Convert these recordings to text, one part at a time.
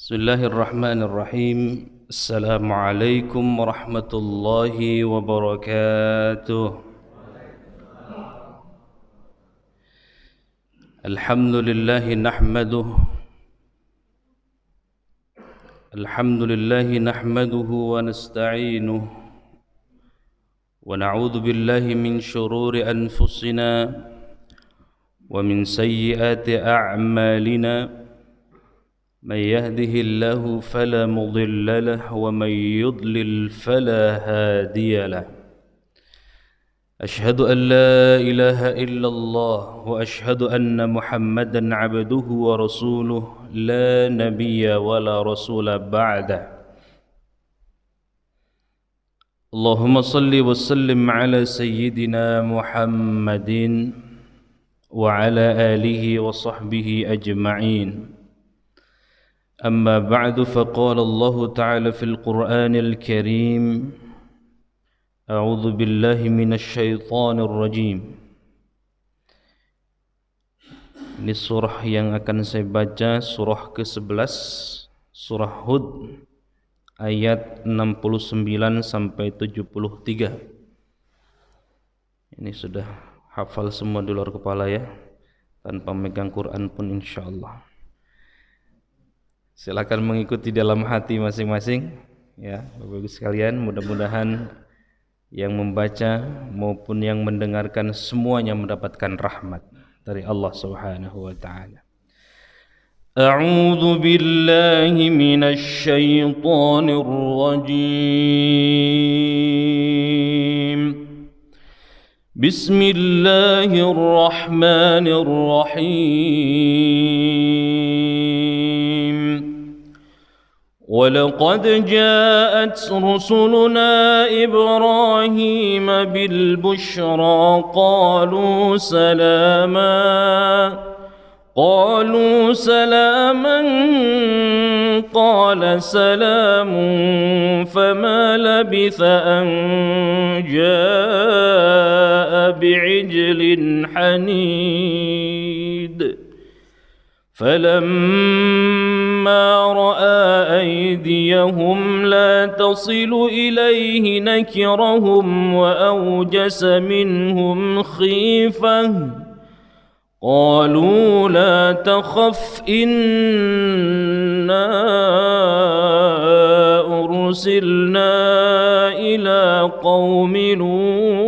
Bismillahirrahmanirrahim. Assalamualaikum warahmatullahi wabarakatuh. Alhamdulillahi nahmaduhu wa nasta'inuhu wa na'udzu billahi min shururi anfusina wa min sayyiati a'malina. من يهده الله فلا مضل له ومن يضلل فلا هادي له. أشهد أن لا إله إلا الله وأشهد أن محمدا عبده ورسوله لا نبي ولا رسول بعده. اللهم صل وسلم على سيدنا محمد وعلى آله وصحبه أجمعين. أما بعد فقال الله تعالى في القرآن الكريم أعوذ بالله من الشيطان الرجيم. Ini surah yang akan saya baca, surah ke-11, surah Hud, ayat 69 sampai 73. Ini sudah hafal semua di luar kepala ya, tanpa megang Quran pun insyaallah. Silakan mengikuti dalam hati masing-masing ya, Bapak Ibu sekalian. Mudah-mudahan yang membaca maupun yang mendengarkan semuanya mendapatkan rahmat dari Allah Subhanahu wa taala. A'udzu billahi minasy syaithanir rajim. Bismillahirrahmanirrahim. وَلَقَدْ جَاءَتْ رُسُلُنَا إِبْرَاهِيمَ بِالْبُشْرَى قَالُوا سَلَامًا قَالَ سَلَامٌ فَمَا لَبِثَ أَنْ جَاءَ بِعِجْلٍ حَنِيدٍ فَلَمَّا رَأَى أَيْدِيَهُمْ لَا تَصِلُ إِلَيْهِ نَكِرَهُمْ وَأَوْجَسَ مِنْهُمْ خِيفَةً قَالُوا لَا تَخَفْ إِنَّا أُرْسِلْنَا إِلَى قَوْمِ لُوطٍ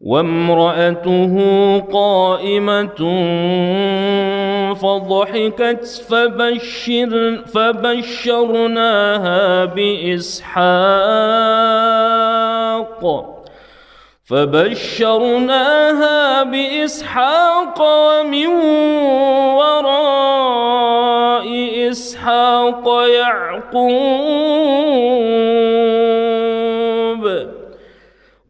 وامرأته قائمة فضحكت فبشرناها بإسحاق ومن وراء إسحاق يعقوب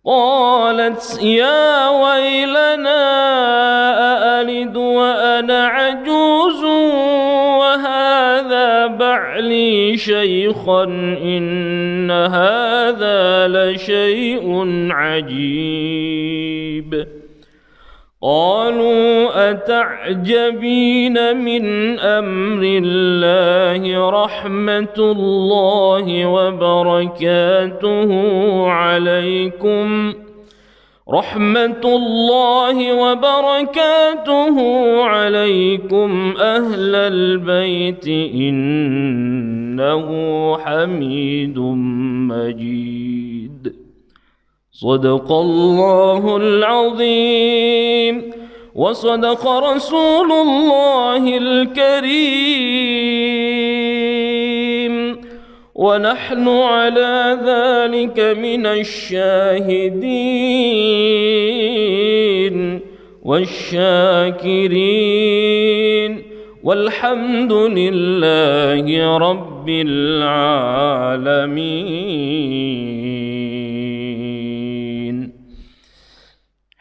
قالت يا ويلنا أألد وأنا عجوز وهذا بعلي شيخا إن هذا لشيء عجيب قالوا أتعجبين من أمر الله رحمة الله وبركاته عليكم أهل البيت إنه حميد مجيد صدق الله العظيم وصدق رسول الله الكريم ونحن على ذلك من الشاهدين والشاكرين والحمد لله رب العالمين.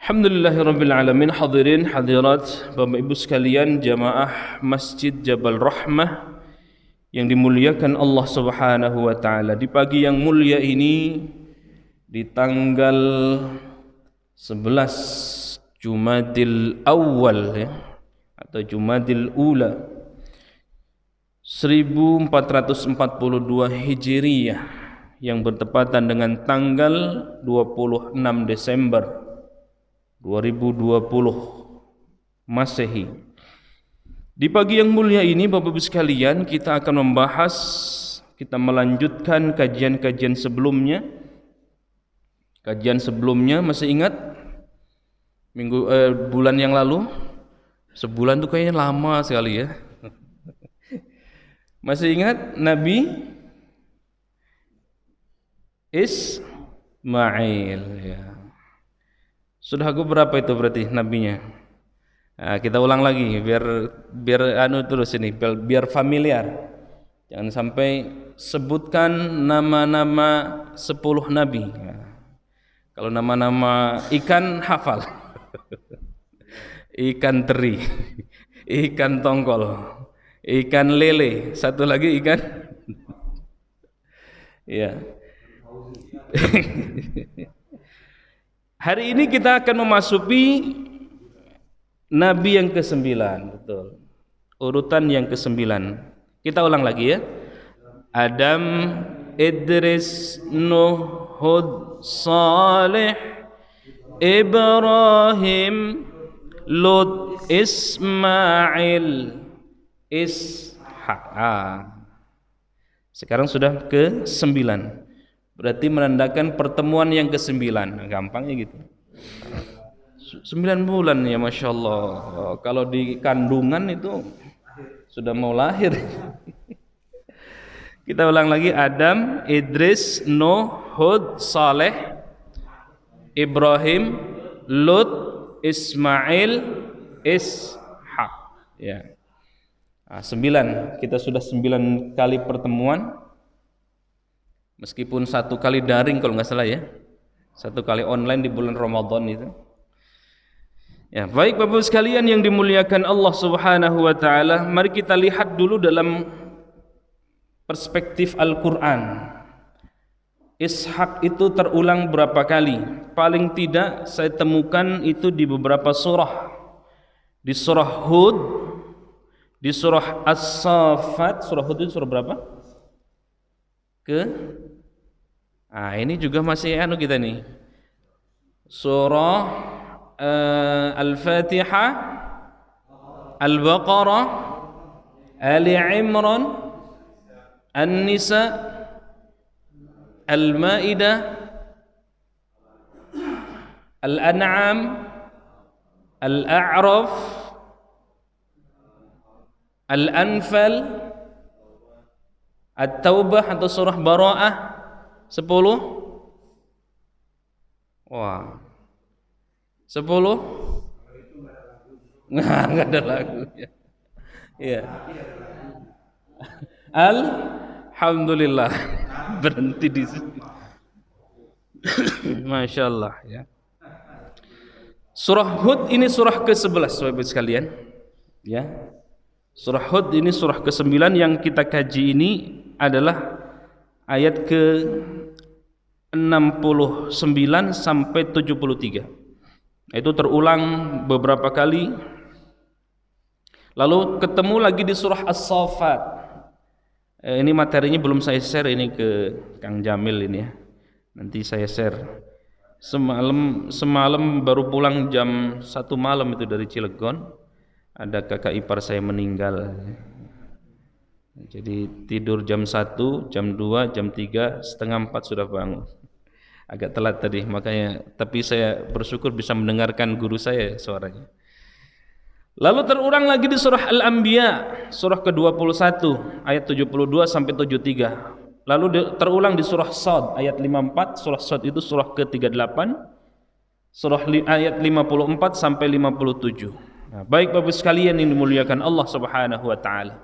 Alhamdulillahirabbil alamin. Hadirin hadirat Bapak Ibu sekalian, jamaah Masjid Jabal Rahmah yang dimuliakan Allah Subhanahu wa taala. Di pagi yang mulia ini, di tanggal 11 Jumadil Awal ya, atau Jumadil Ula 1442 Hijriyah yang bertepatan dengan tanggal 26 Desember 2020 Masehi. Di pagi yang mulia ini Bapak-Ibu sekalian, kita akan kita melanjutkan kajian-kajian sebelumnya. Kajian sebelumnya masih ingat bulan yang lalu? Sebulan tuh kayaknya lama sekali ya. Masih ingat Nabi Ismail ya. Sudah berapa itu berarti nabinya? Nah, kita ulang lagi biar terus ini biar familiar. Jangan sampai sebutkan nama-nama 10 nabi. Nah, kalau nama-nama ikan hafal. Ikan teri, ikan tongkol, ikan lele, satu lagi ikan ya. Hari ini kita akan memasuki Nabi yang ke-9, betul. Urutan yang ke-9. Kita ulang lagi ya. Adam, Idris, Nuh, Hud, Saleh, Ibrahim, Lut, Ismail, Ishak. Sekarang sudah ke-9. Berarti menandakan pertemuan yang ke-9. Gampangnya gitu. 9 bulan ya Masya Allah. Kalau di kandungan itu sudah mau lahir. Kita ulang lagi. Adam, Idris, Nuh, Hud, Saleh, Ibrahim, Lut, Ismail, Ishak ya. 9. Kita sudah 9 kali pertemuan. Meskipun 1 kali daring kalau nggak salah ya. 1 kali online di bulan Ramadan itu. Ya, baik Bapak sekalian yang dimuliakan Allah Subhanahu wa taala, mari kita lihat dulu dalam perspektif Al-Qur'an. Ishak itu terulang berapa kali? Paling tidak saya temukan itu di beberapa surah. Di surah Hud, di surah As-Saffat. Surah Hud itu surah berapa? Ini juga masih kita nih. Surah Al-Fatihah, Al-Baqarah, Ali Imran, An-Nisa, Al-Ma'idah, Al-An'am, Al-A'raf, Al-Anfal, At-Taubah atau surah Bara'ah 10. Wah, 10? Nggak ada lagu ya. Alhamdulillah. Berhenti di sini. Masya Allah ya. Surah Hud ini surah ke-11 Bapak sekalian ya. Surah Hud ini surah ke-9 yang kita kaji ini adalah ayat ke-69 sampai 73. Itu terulang beberapa kali. Lalu ketemu lagi di surah As-Saffat. Ini materinya belum saya share ini ke Kang Jamil ini ya. Nanti saya share. Semalam baru pulang jam 1 malam itu dari Cilegon. Ada kakak ipar saya meninggal. Jadi tidur jam 1, jam 2, jam 3, setengah 4 sudah bangun. Agak telat tadi makanya, tapi saya bersyukur bisa mendengarkan guru saya suaranya. Lalu terulang lagi di surah Al-Anbiya, surah ke-21 ayat 72 sampai 73. Lalu terulang di surah Shad ayat 54, surah Shad itu surah ke-38, surah ayat 54 sampai 57. Nah, baik Bapak sekalian yang dimuliakan Allah Subhanahu wa taala.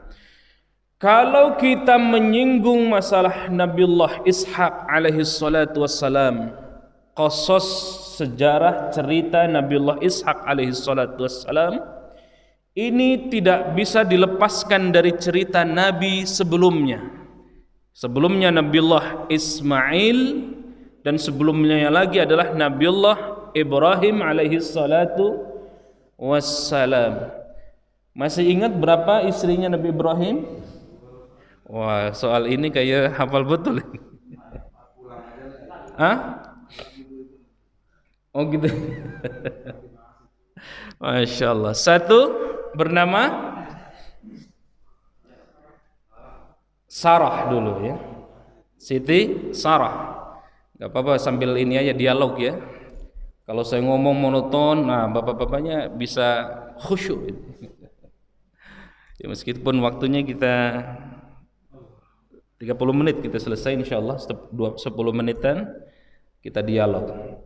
Kalau kita menyinggung masalah Nabiullah Ishak alaihi salatu wassalam, qasas sejarah cerita Nabiullah Ishak alaihi salatu wassalam, ini tidak bisa dilepaskan dari cerita Nabi sebelumnya. Sebelumnya Nabiullah Ismail dan sebelumnya lagi adalah Nabiullah Ibrahim alaihi salatu wassalam. Masih ingat berapa istrinya Nabi Ibrahim? Wah, soal ini kayak hafal betul. Hah? Oh gitu. Masya Allah. Satu bernama Sarah dulu ya. Siti Sarah. Gak apa-apa sambil ini aja dialog ya. Kalau saya ngomong monoton, nah bapak-bapaknya bisa khusyuk. Ya, meskipun waktunya kita 30 menit kita selesai insyaallah, 10 menitan kita dialog.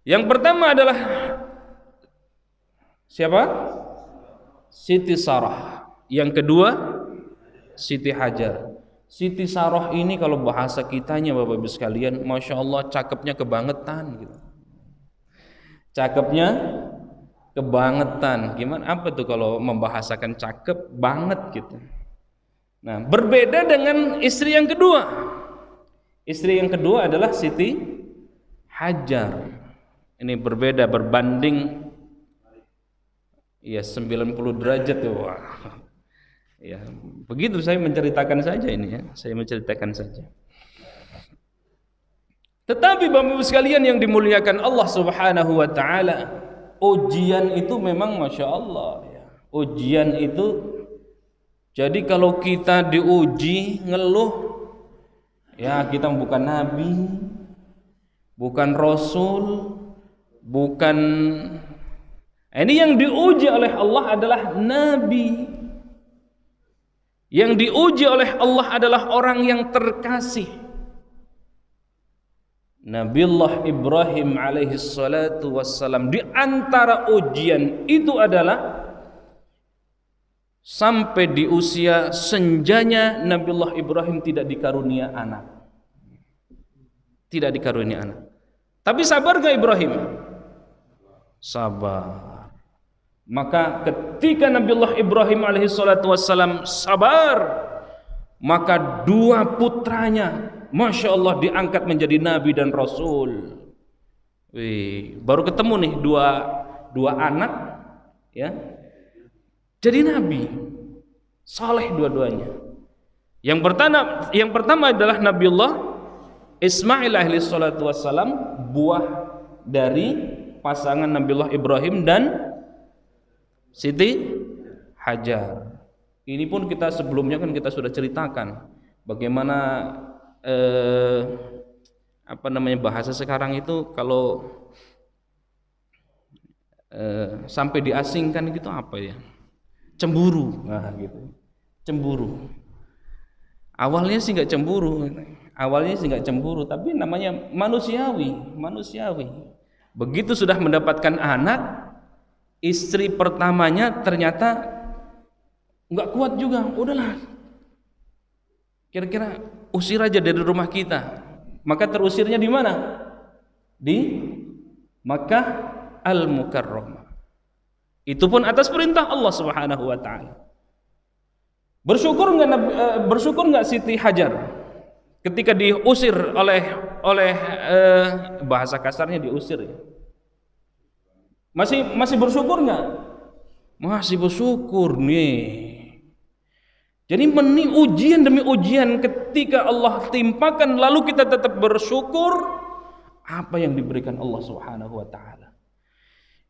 Yang pertama adalah siapa? Siti Sarah. Yang kedua Siti Hajar. Siti Sarah ini kalau bahasa kitanya Bapak Ibu sekalian, Masya Allah cakepnya kebangetan gitu. Cakepnya kebangetan. Gimana apa tuh kalau membahasakan cakep banget gitu. Nah, berbeda dengan istri yang kedua. Istri yang kedua adalah Siti Hajar. Ini berbeda, berbanding ya 90 derajat tuh. Wah. Ya, begitu saya menceritakan saja ini ya. Saya menceritakan saja. Tetapi Bapak Ibu sekalian yang dimuliakan Allah Subhanahu wa taala, ujian itu memang Masya Allah ya. Ujian itu, jadi kalau kita diuji ngeluh, ya kita bukan nabi, bukan rasul, bukan, ini yang diuji oleh Allah adalah nabi. Yang diuji oleh Allah adalah orang yang terkasih. Nabiullah Ibrahim alaihi salatu wassalam, di antara ujian itu adalah sampai di usia senjanya Nabiullah Ibrahim tidak dikarunia anak. Tidak dikarunia anak. Tapi sabar gak Ibrahim? Sabar. Maka ketika Nabiullah Ibrahim alaihi salatu wassalam sabar, maka dua putranya Masya Allah diangkat menjadi nabi dan rasul. Wih, baru ketemu nih dua anak ya, jadi nabi saleh dua-duanya. Yang pertama adalah Nabiullah Ismail alaihi salatu wassalam, buah dari pasangan Nabiullah Ibrahim dan Siti Hajar. Ini pun kita sebelumnya kan kita sudah ceritakan bagaimana bahasa sekarang itu kalau sampai diasingkan gitu apa ya? Cemburu. Nah, gitu. Cemburu. Awalnya sih nggak cemburu, tapi namanya manusiawi. Begitu sudah mendapatkan anak, istri pertamanya ternyata nggak kuat juga, udahlah, kira-kira usir aja dari rumah kita. Maka terusirnya di mana? Di Makkah Al-Mukarramah. Itu pun atas perintah Allah Subhanahu wa taala. Bersyukur nggak Siti Hajar ketika diusir oleh bahasa kasarnya diusir ya. Masih bersyukur nggak? Masih bersyukur nih. Jadi ujian demi ujian ketika Allah timpakan lalu kita tetap bersyukur, apa yang diberikan Allah Subhanahu wa taala.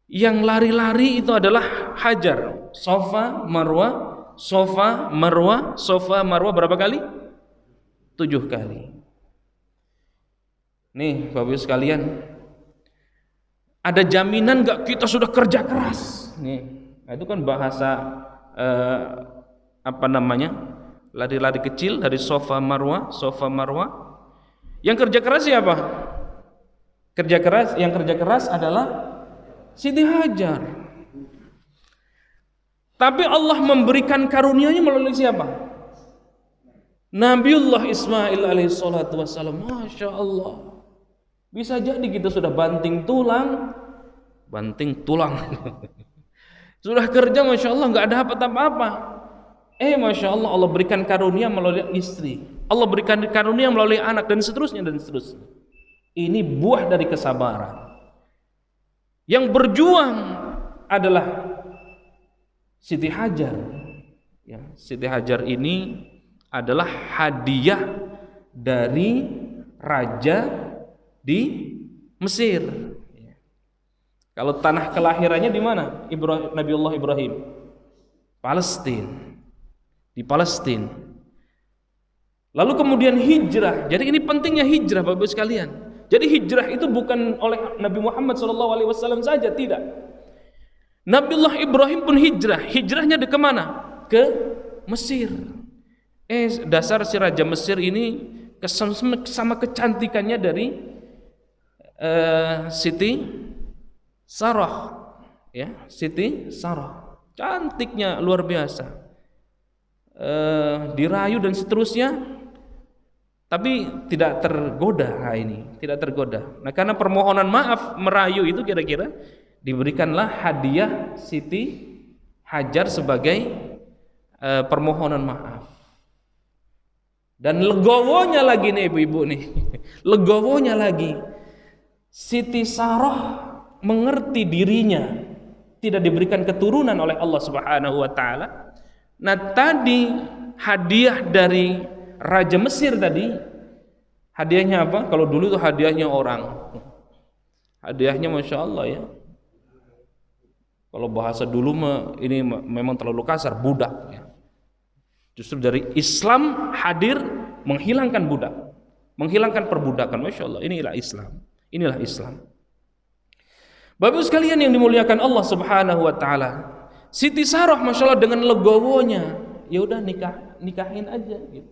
Yang lari-lari itu adalah Hajar, Safa, Marwah berapa kali? 7 kali. Nih Bapak Ibu sekalian, ada jaminan nggak kita sudah kerja keras? Nih, itu kan bahasa lari-lari kecil dari Safa Marwah. Yang kerja keras siapa? Yang kerja keras adalah Siti Hajar. Tapi Allah memberikan karunia-Nya melalui siapa? Nabiullah Ismail alaihi salatu wassalam. Masya Allah. Bisa jadi kita sudah banting tulang. Sudah kerja Masya Allah nggak dapat apa-apa. Masya Allah, Allah berikan karunia melalui istri, Allah berikan karunia melalui anak, dan seterusnya. Ini buah dari kesabaran. Yang berjuang adalah Siti Hajar. Ya, Siti Hajar ini adalah hadiah dari raja di Mesir. Kalau tanah kelahirannya di mana? Nabiullah Ibrahim. Palestina. Di Palestina. Lalu kemudian hijrah. Jadi ini pentingnya hijrah Bapak Ibu sekalian. Jadi hijrah itu bukan oleh Nabi Muhammad SAW saja, tidak. Nabiullah Ibrahim pun hijrah. Hijrahnya ke mana? Ke Mesir. Dasar si Raja Mesir ini sama kecantikannya dari Siti Sarah, ya, Siti Sarah. Cantiknya luar biasa. Dirayu dan seterusnya, tapi tidak tergoda. Tidak tergoda. Nah, karena permohonan maaf merayu itu kira-kira diberikanlah hadiah Siti Hajar sebagai permohonan maaf. Dan legowonya lagi nih ibu-ibu nih, legowonya lagi, Siti Sarah mengerti dirinya tidak diberikan keturunan oleh Allah Subhanahu wa taala. Nah, tadi hadiah dari Raja Mesir tadi, hadiahnya apa? Kalau dulu itu hadiahnya orang, hadiahnya Masya Allah ya. Kalau bahasa dulu ini memang terlalu kasar, budak ya. Justru dari Islam hadir menghilangkan budak, menghilangkan perbudakan. Masya Allah, inilah Islam. Inilah Islam. Bapak sekalian yang dimuliakan Allah Subhanahu wa taala, Siti Sarah Masya Allah dengan legowonya, ya udah nikahin aja gitu.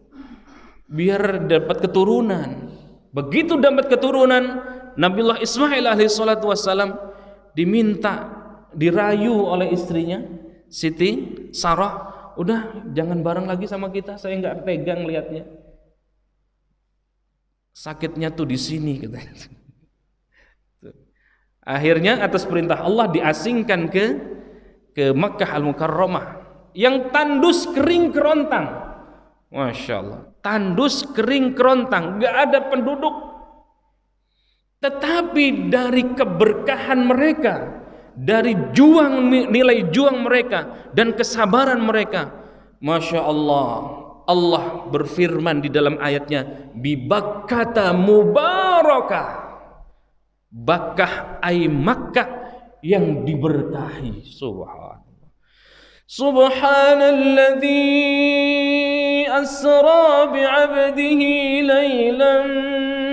Biar dapat keturunan. Begitu dapat keturunan, Nabiullah Ismail alaihi salatu wassalam dirayu oleh istrinya Siti Sarah, udah jangan bareng lagi sama kita, saya nggak tegang lihatnya. Sakitnya tuh di sini katanya. Akhirnya atas perintah Allah diasingkan ke Makkah Al-Mukarramah yang tandus kering kerontang. Masya Allah, tandus kering kerontang, nggak ada penduduk. Tetapi dari keberkahan mereka, dari nilai juang mereka dan kesabaran mereka, Masya Allah, Allah berfirman di dalam ayatnya, bibakkata mubarakah, Bakkah ay Makkah yang diberkahi. Subhanallah. Subhanalladzi asra bi'abdihi laylan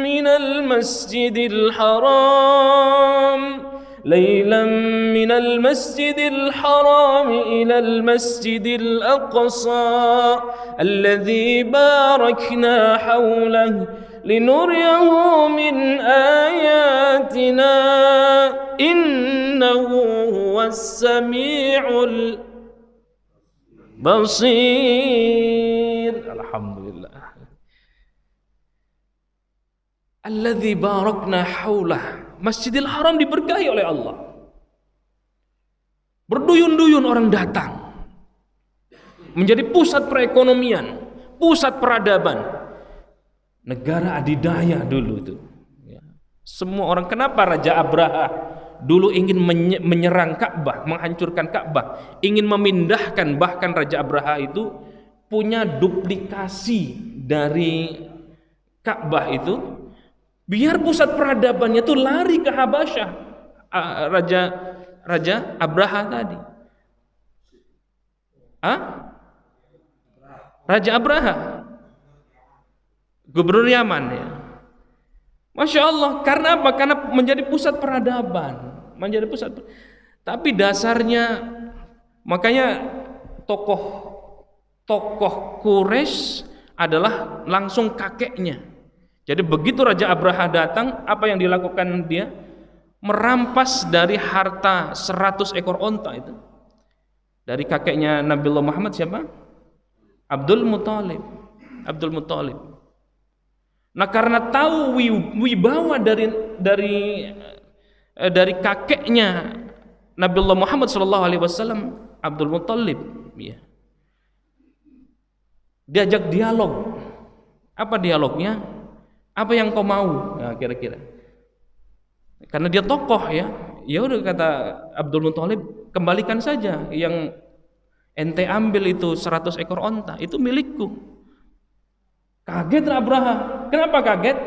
minal masjidil haram ليلا من المسجد الحرام إلى المسجد الأقصى الذي باركنا حوله لنريه من آياتنا إنه هو السميع البصير. الحمد لله. الذي باركنا حوله, Masjidil Haram diberkahi oleh Allah. Berduyun-duyun orang datang. Menjadi pusat perekonomian, pusat peradaban. Negara adidaya dulu itu. Ya. Semua orang, kenapa Raja Abraha dulu ingin menyerang Ka'bah, menghancurkan Ka'bah, ingin memindahkan, bahkan Raja Abraha itu punya duplikasi dari Ka'bah itu, biar pusat peradabannya itu lari ke Habasyah. Raja Abraha tadi. Raja Abraha, gubernur Yaman ya. Masya Allah, karena apa? Karena menjadi pusat peradaban, menjadi pusat. Tapi dasarnya, makanya tokoh Quraisy adalah langsung kakeknya. Jadi begitu Raja Abraha datang, apa yang dilakukan dia? Merampas dari harta 100 ekor onta itu. Dari kakeknya Nabiullah Muhammad siapa? Abdul Muthalib. Nah, karena tahu wibawa dari kakeknya Nabiullah Muhammad SAW, Abdul Muthalib, ya. Diajak dialog. Apa dialognya? Apa yang kau mau? Nah, kira-kira. Karena dia tokoh ya. Ya udah kata Abdul Muthalib, kembalikan saja yang ente ambil itu 100 ekor onta, itu milikku. Kaget Abraha. Kenapa kaget?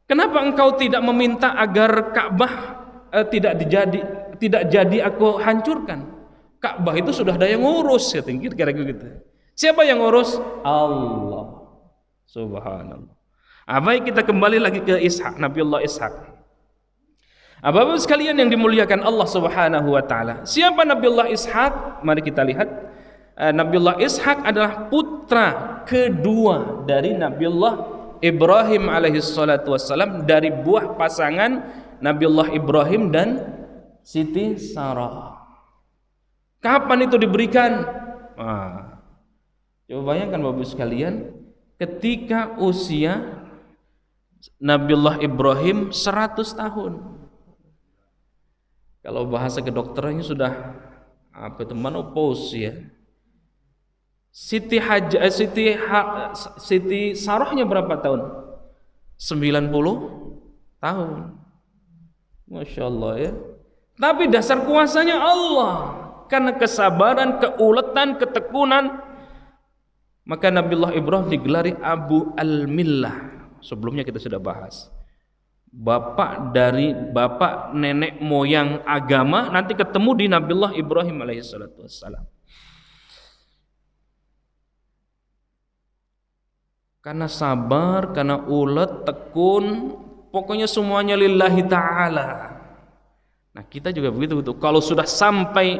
Kenapa engkau tidak meminta agar Ka'bah tidak jadi aku hancurkan? Ka'bah itu sudah ada yang ngurus, kira-kira gitu. Siapa yang ngurus? Allah. Subhanallah. Baik, kita kembali lagi ke Ishak, Nabiullah Ishak. Bapak sekalian yang dimuliakan Allah Subhanahu wa taala. Siapa Nabiullah Ishak? Mari kita lihat. Nabiullah Ishak adalah putra kedua dari Nabiullah Ibrahim alaihi salatu wassalam, dari buah pasangan Nabiullah Ibrahim dan Siti Sarah. Kapan itu diberikan? Coba bayangkan Bapak sekalian, ketika usia Nabiullah Ibrahim 100 tahun. Kalau bahasa kedokterannya sudah menopause ya. Siti Sarahnya berapa tahun? 90 tahun. Masya Allah ya. Tapi dasar kuasanya Allah. Karena kesabaran, keuletan, ketekunan, maka Nabiullah Ibrahim digelari Abu Al-Millah. Sebelumnya kita sudah bahas. Bapak nenek moyang agama, nanti ketemu di Nabiullah Ibrahim alaihissalatu wassalam. Karena sabar, karena ulet, tekun, pokoknya semuanya lillahi ta'ala. Nah kita juga begitu. Kalau sudah sampai,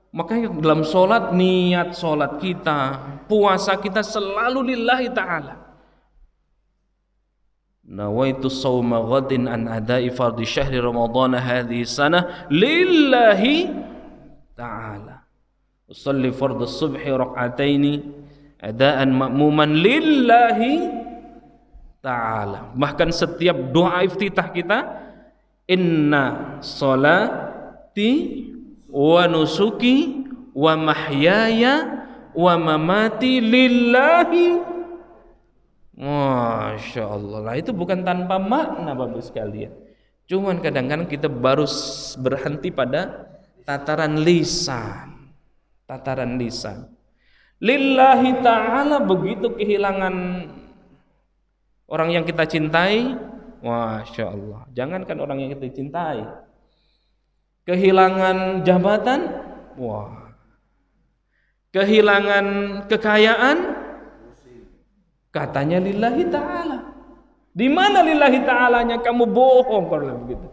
makanya dalam sholat, niat sholat kita, puasa kita selalu lillahi ta'ala. Nawaitu sawma ghadin an adai fardhi syahri ramadhana hadhihi sanah lillahi ta'ala. Usalli fardhu subhi rak'ataini adaan ma'muman lillahi ta'ala. Bahkan setiap doa iftitah kita, inna salati wa nusuki wa mahyaya wa mamati lillahi. Masya Allah. Lah itu bukan tanpa makna Bapak sekalian. Cuman kadang-kadang kita baru berhenti pada tataran lisan. Tataran lisan. Lillahi ta'ala, begitu kehilangan orang yang kita cintai, Masya Allah. Jangankan orang yang kita cintai, kehilangan jabatan, wah. Kehilangan kekayaan, katanya lillahi ta'ala. Di mana lillahi ta'alanya? Kamu bohong kalau begitu.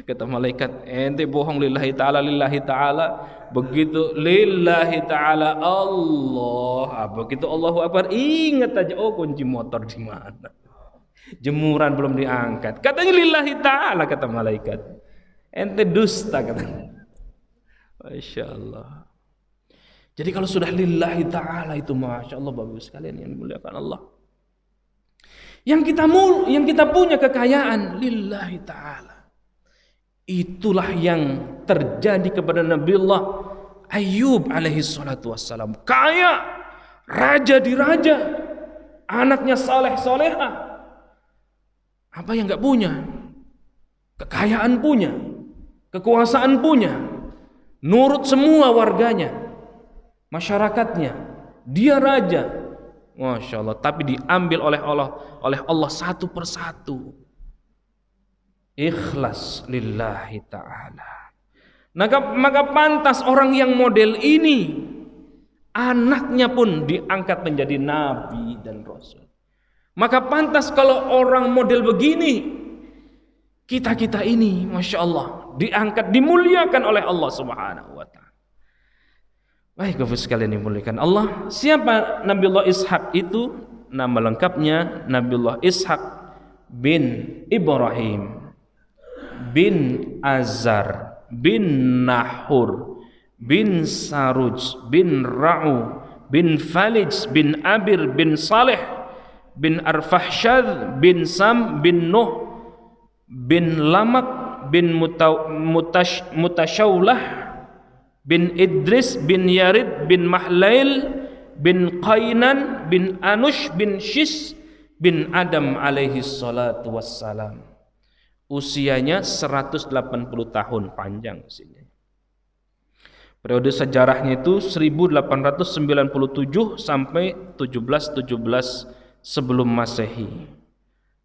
Kata malaikat, ente bohong lillahi ta'ala. Begitu lillahi ta'ala Allah. Begitu Allahu Akbar, ingat aja, oh kunci motor di mana? Jemuran belum diangkat. Katanya lillahi ta'ala, kata malaikat. Ente dusta, katanya. Masya Allah. Jadi kalau sudah lillahi ta'ala itu, Masya Allah Bapak sekalian yang dimuliakan Allah. Yang kita punya kekayaan lillahi ta'ala. Itulah yang terjadi kepada Nabiullah Ayyub alaihi salatu wassalam. Kaya, raja di raja, anaknya saleh soleha. Apa yang enggak punya? Kekayaan punya, kekuasaan punya, nurut semua warganya, masyarakatnya. Dia raja, Masya Allah. Tapi diambil oleh Allah satu persatu. Ikhlas lillahi ta'ala. Maka pantas orang yang model ini, anaknya pun diangkat menjadi nabi dan rasul. Maka pantas kalau orang model begini, kita ini, Masya Allah, diangkat, dimuliakan oleh Allah Subhanahu wa ta'ala. Baik Bapak sekalian dimuliakan Allah. Siapa Nabiullah Ishak itu? Nama lengkapnya Nabiullah Ishak bin Ibrahim bin Azar bin Nahur bin Saruj bin Ra'u bin Falij bin Abir bin Saleh bin Arfahsyad bin Sam bin Nuh bin Lamak bin Mutashawlah bin Idris bin Yarid bin Mahlail bin Qainan bin Anush bin Shis bin Adam alaihi salatu wassalam. Usianya 180 tahun, panjang usianya. Periode sejarahnya itu 1897 sampai 1717 sebelum Masehi.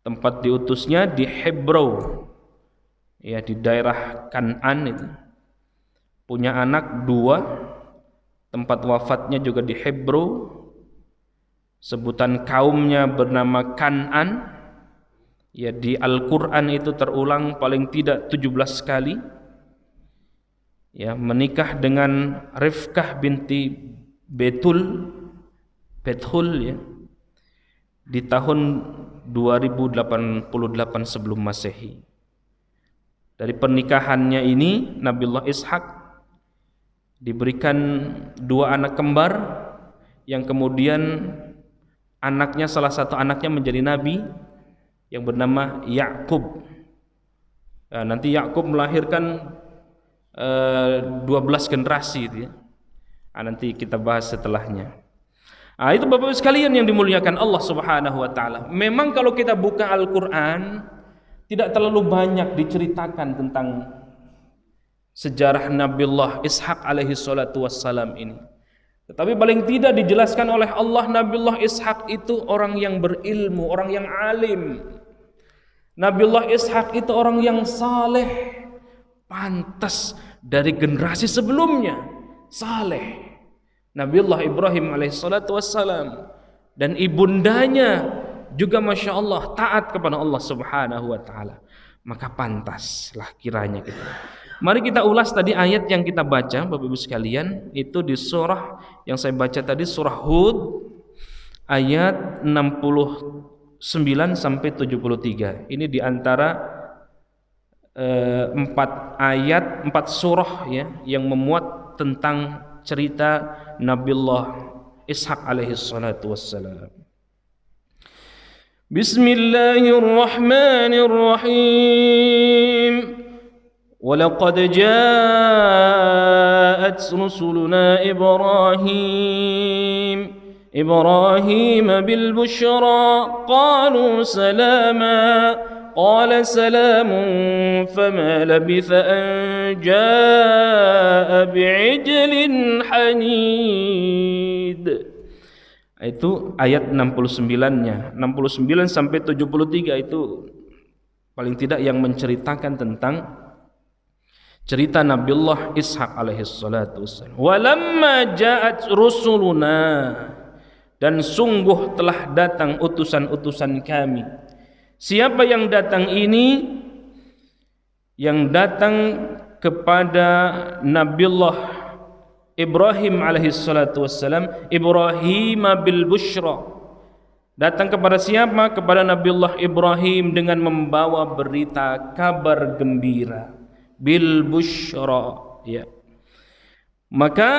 Tempat diutusnya di Hebron, ya di daerah Kan'an itu. Punya anak 2, tempat wafatnya juga di Hebron. Sebutan kaumnya bernama Kan'an. Ya di Al-Qur'an itu terulang paling tidak 17 kali. Ya, menikah dengan Rifkah binti Bethul ya, di tahun 2088 sebelum Masehi. Dari pernikahannya ini Nabiullah Ishak diberikan 2 anak kembar, yang kemudian salah satu anaknya menjadi nabi yang bernama Yakub. Nah, nanti Yakub melahirkan 12 generasi itu ya. Nanti kita bahas setelahnya. Itu Bapak-Ibu sekalian yang dimuliakan Allah Subhanahu wa taala. Memang kalau kita buka Al-Qur'an tidak terlalu banyak diceritakan tentang sejarah Nabiullah Ishak alaihi salatu wassalam ini. Tetapi paling tidak dijelaskan oleh Allah, Nabiullah Ishak itu orang yang berilmu, orang yang alim. Nabiullah Ishak itu orang yang saleh, pantas dari generasi sebelumnya saleh. Nabiullah Ibrahim alaihissalatu wassalam dan ibundanya juga Masya Allah taat kepada Allah Subhanahu wa ta'ala. Maka pantaslah kiranya kita. Mari kita ulas tadi ayat yang kita baca Bapak Ibu sekalian, itu di surah yang saya baca tadi, surah Hud ayat 69 sampai 73. Ini di antara 4 surah ya yang memuat tentang cerita Nabiullah Ishak alaihi salatu wassalam. Bismillahirrahmanirrahim. Walaqad ja'at rusuluna Ibrahim bil bushra qalu salama قال سلام فما لبث أن جاء بعجل حنيد. Itu ayat 69-nya. 69 sampai 73 itu paling tidak yang menceritakan tentang cerita Nabiullah Ishak alaihi salatu wassalam. Walamma ja'at rusuluna, dan sungguh telah datang utusan-utusan kami. Siapa yang datang ini? Yang datang kepada Nabiullah Ibrahim alaihissalatu wassalam, Ibrahim bil bushra. Datang kepada siapa? Kepada Nabiullah Ibrahim dengan membawa berita kabar gembira. Bil bushra, ya. Maka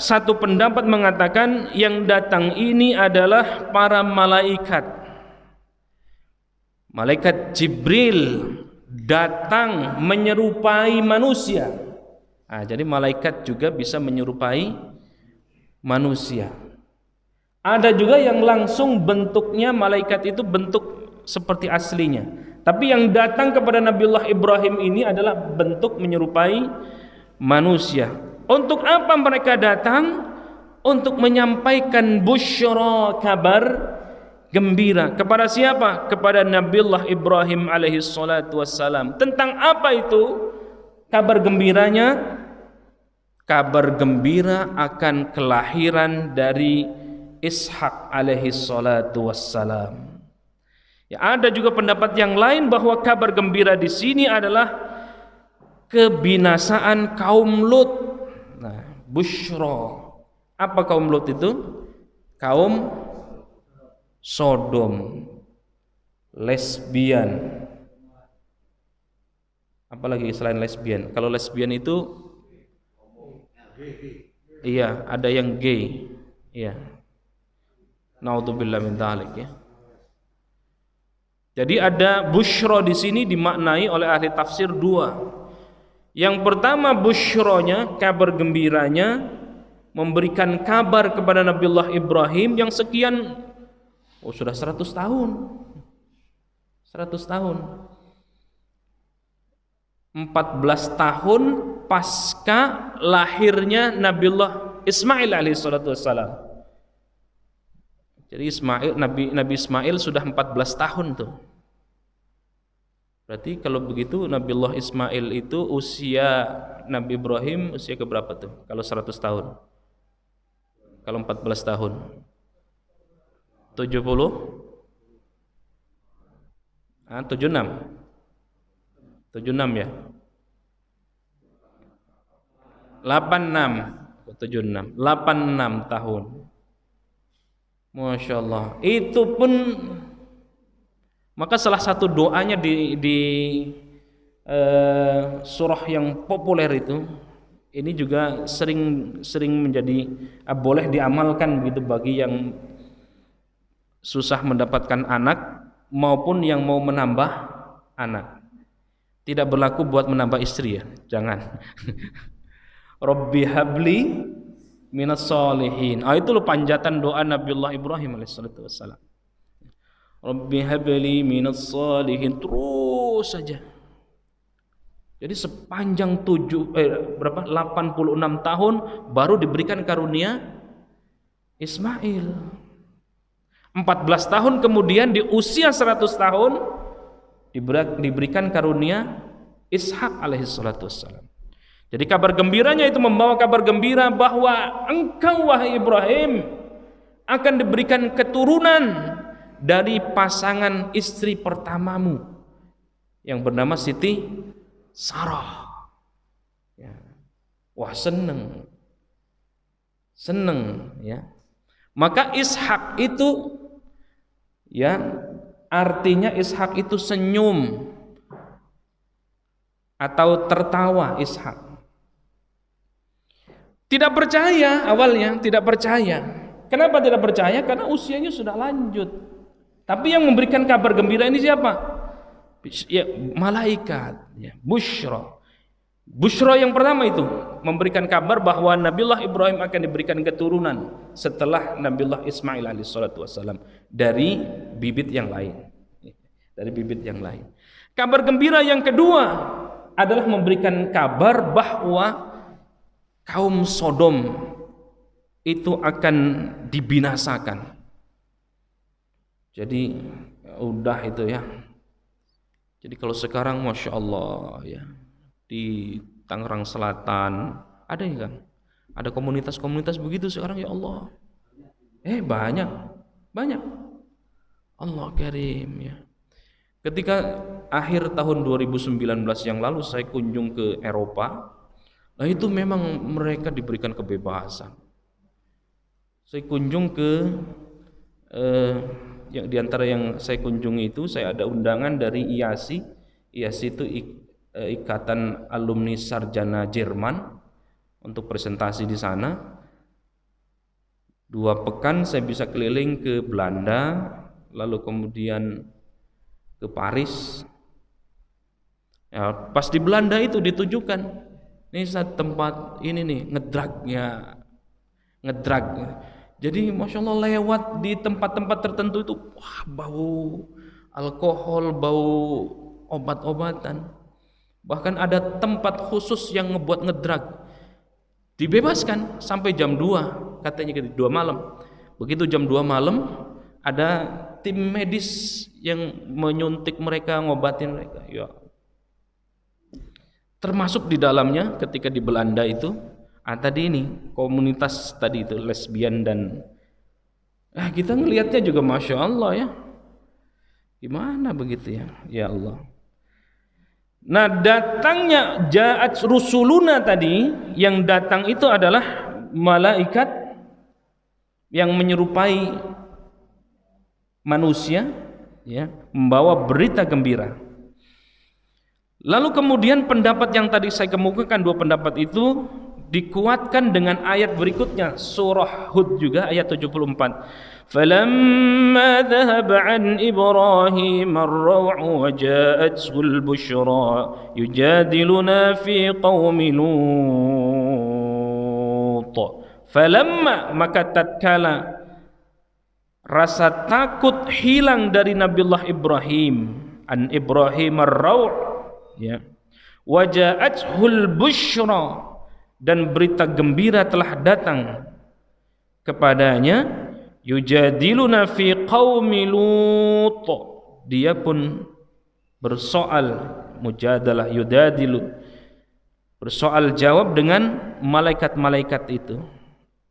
satu pendapat mengatakan yang datang ini adalah para malaikat. Malaikat Jibril datang menyerupai manusia. Jadi malaikat juga bisa menyerupai manusia. Ada juga yang langsung bentuknya malaikat itu bentuk seperti aslinya. Tapi yang datang kepada Nabiullah Ibrahim ini adalah bentuk menyerupai manusia. Untuk apa mereka datang? Untuk menyampaikan busyra, kabar gembira. Kepada siapa? Kepada Nabiullah Ibrahim alaihi salatu wassalam. Tentang apa itu kabar gembiranya? Kabar gembira akan kelahiran dari Ishak alaihi salatu wassalam. Ya, ada juga pendapat yang lain bahwa kabar gembira di sini adalah kebinasaan kaum Lut. Busyra. Apa kaum Lut itu? Kaum Sodom, lesbian. Apalagi selain lesbian? Kalau lesbian itu iya, ada yang gay. Iya. Naudzubillah min dzalik ya. Jadi ada busyra di sini dimaknai oleh ahli tafsir 2. Yang pertama busyronya, kabar gembiranya, memberikan kabar kepada Nabiullah Ibrahim yang sekian sudah 100 tahun. 100 tahun. 14 tahun pasca lahirnya Nabiullah Ismail alaihissalatu wassalam. Jadi Nabi Ismail sudah 14 tahun tuh. Berarti kalau begitu Nabiullah Ismail itu usia Nabi Ibrahim usia keberapa tuh? Kalau 100 tahun. Kalau 14 tahun. 70? 76. 76 ya. 86. 76. 86 tahun. Masya Allah. Itu pun maka salah satu doanya di surah yang populer itu, ini juga sering menjadi boleh diamalkan begitu bagi yang susah mendapatkan anak maupun yang mau menambah anak. Tidak berlaku buat menambah istri ya, jangan. Rabbi habli minas solihin. Itu loh panjatan doa Nabiullah Ibrahim alaihissalatu wassalam. Rabbi habli minas solihin, terus saja. Jadi sepanjang 86 tahun baru diberikan karunia Ismail. 14 tahun kemudian di usia 100 tahun diberikan karunia Ishak alaihissalatu wassalam. Jadi kabar gembiranya itu membawa kabar gembira bahwa engkau wahai Ibrahim akan diberikan keturunan dari pasangan istri pertamamu yang bernama Siti Sarah. Ya. Wah, seneng ya. Maka Ishak itu ya artinya Ishak itu senyum atau tertawa Ishak. Tidak percaya awalnya, tidak percaya. Kenapa tidak percaya? Karena usianya sudah lanjut. Tapi yang memberikan kabar gembira ini siapa? Ya, malaikat. Ya, Bushra. Bushra yang pertama itu memberikan kabar bahwa Nabiullah Ibrahim akan diberikan keturunan setelah Nabiullah Ismail alaihissalatu wassalam dari bibit yang lain. Dari bibit yang lain. Kabar gembira yang kedua adalah memberikan kabar bahwa kaum Sodom itu akan dibinasakan. Jadi udah itu ya. Jadi kalau sekarang Masya Allah ya, di Tangerang Selatan ada ya kan? Ada komunitas-komunitas begitu sekarang ya Allah. Banyak. Allah Karim ya. Ketika akhir tahun 2019 yang lalu saya kunjung ke Eropa, nah itu memang mereka diberikan kebebasan. Saya kunjung ke yang diantara yang saya kunjungi itu, saya ada undangan dari IASI. IASI itu Ikatan Alumni Sarjana Jerman untuk presentasi di sana. 2 pekan saya bisa keliling ke Belanda, lalu kemudian ke Paris. Ya, pas di Belanda itu ditujukan, ini saat tempat ini nih ngedrag. Jadi Masya Allah lewat di tempat-tempat tertentu itu, wah, bau alkohol, bau obat-obatan. Bahkan ada tempat khusus yang ngebuat ngedrag. Dibebaskan sampai jam 2, katanya gitu, 2 malam. Begitu jam 2 malam ada tim medis yang menyuntik mereka, ngobatin mereka. Ya. Termasuk di dalamnya ketika di Belanda itu tadi ini komunitas tadi itu lesbian dan kita ngelihatnya juga Masya Allah ya, gimana begitu ya, ya Allah. Nah, datangnya ja'at rusuluna tadi, yang datang itu adalah malaikat yang menyerupai manusia ya, membawa berita gembira. Lalu kemudian pendapat yang tadi saya kemukakan, 2 pendapat itu dikuatkan dengan ayat berikutnya, surah Hud juga ayat 74. Falamma dhahaba an Ibrahim ar-raw'u wa ja'atul bushra yujadiluna fi qaumi Lut. Falamma, maka tatkala rasa takut hilang dari Nabiullah Ibrahim, an Ibrahim ar-raw' ya, Waja'athul busyra, dan berita gembira telah datang kepadanya. Yujadiluna fi qaumi Lut, dia pun bersoal, mujadalah, yudadilu, bersoal jawab dengan malaikat-malaikat itu.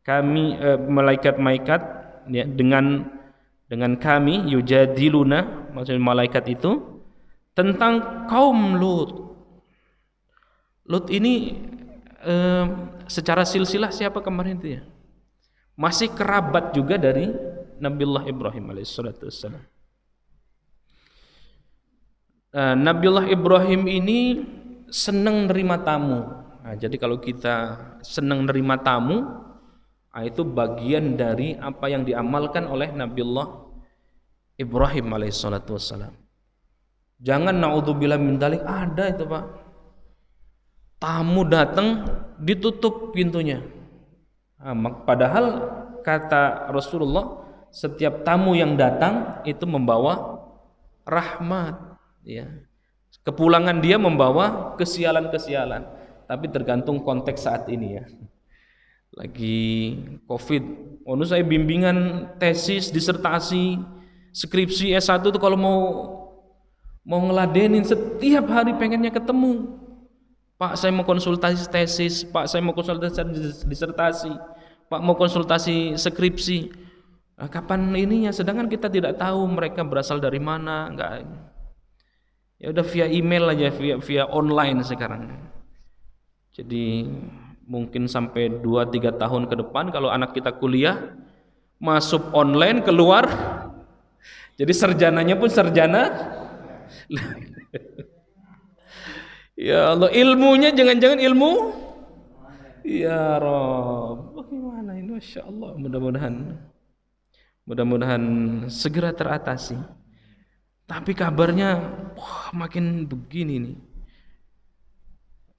Kami malaikat-malaikat ya, dengan kami, yujadiluna maksudnya malaikat itu, tentang kaum Lut. Lut ini secara silsilah siapa kemarin itu ya? Masih kerabat juga dari Nabiullah Ibrahim alaihissalatu wassalam. Nabiullah Ibrahim ini senang nerima tamu. Nah, jadi kalau kita senang nerima tamu, itu bagian dari apa yang diamalkan oleh Nabiullah Ibrahim alaihissalatu wassalam. Jangan naudzubillah min dzalik, ada itu Pak, tamu datang ditutup pintunya. Padahal kata Rasulullah, setiap tamu yang datang itu membawa rahmat, ya. Kepulangan dia membawa kesialan-kesialan. Tapi tergantung konteks saat ini ya. Lagi Covid. Saya bimbingan tesis, disertasi, skripsi S1 itu kalau mau ngeladenin setiap hari pengennya ketemu. Pak, saya mau konsultasi tesis, Pak, saya mau konsultasi disertasi, Pak, mau konsultasi skripsi. Kapan ininya? Sedangkan kita tidak tahu mereka berasal dari mana, enggak. Ya udah via email aja, via online sekarang. Jadi mungkin sampai 2-3 tahun ke depan kalau anak kita kuliah masuk online, keluar jadi sarjananya pun sarjana. Ya Allah, ilmunya jangan-jangan ilmu ya Rabb. Bagaimana ini? Masya Allah. Mudah-mudahan segera teratasi. Tapi kabarnya makin begini nih.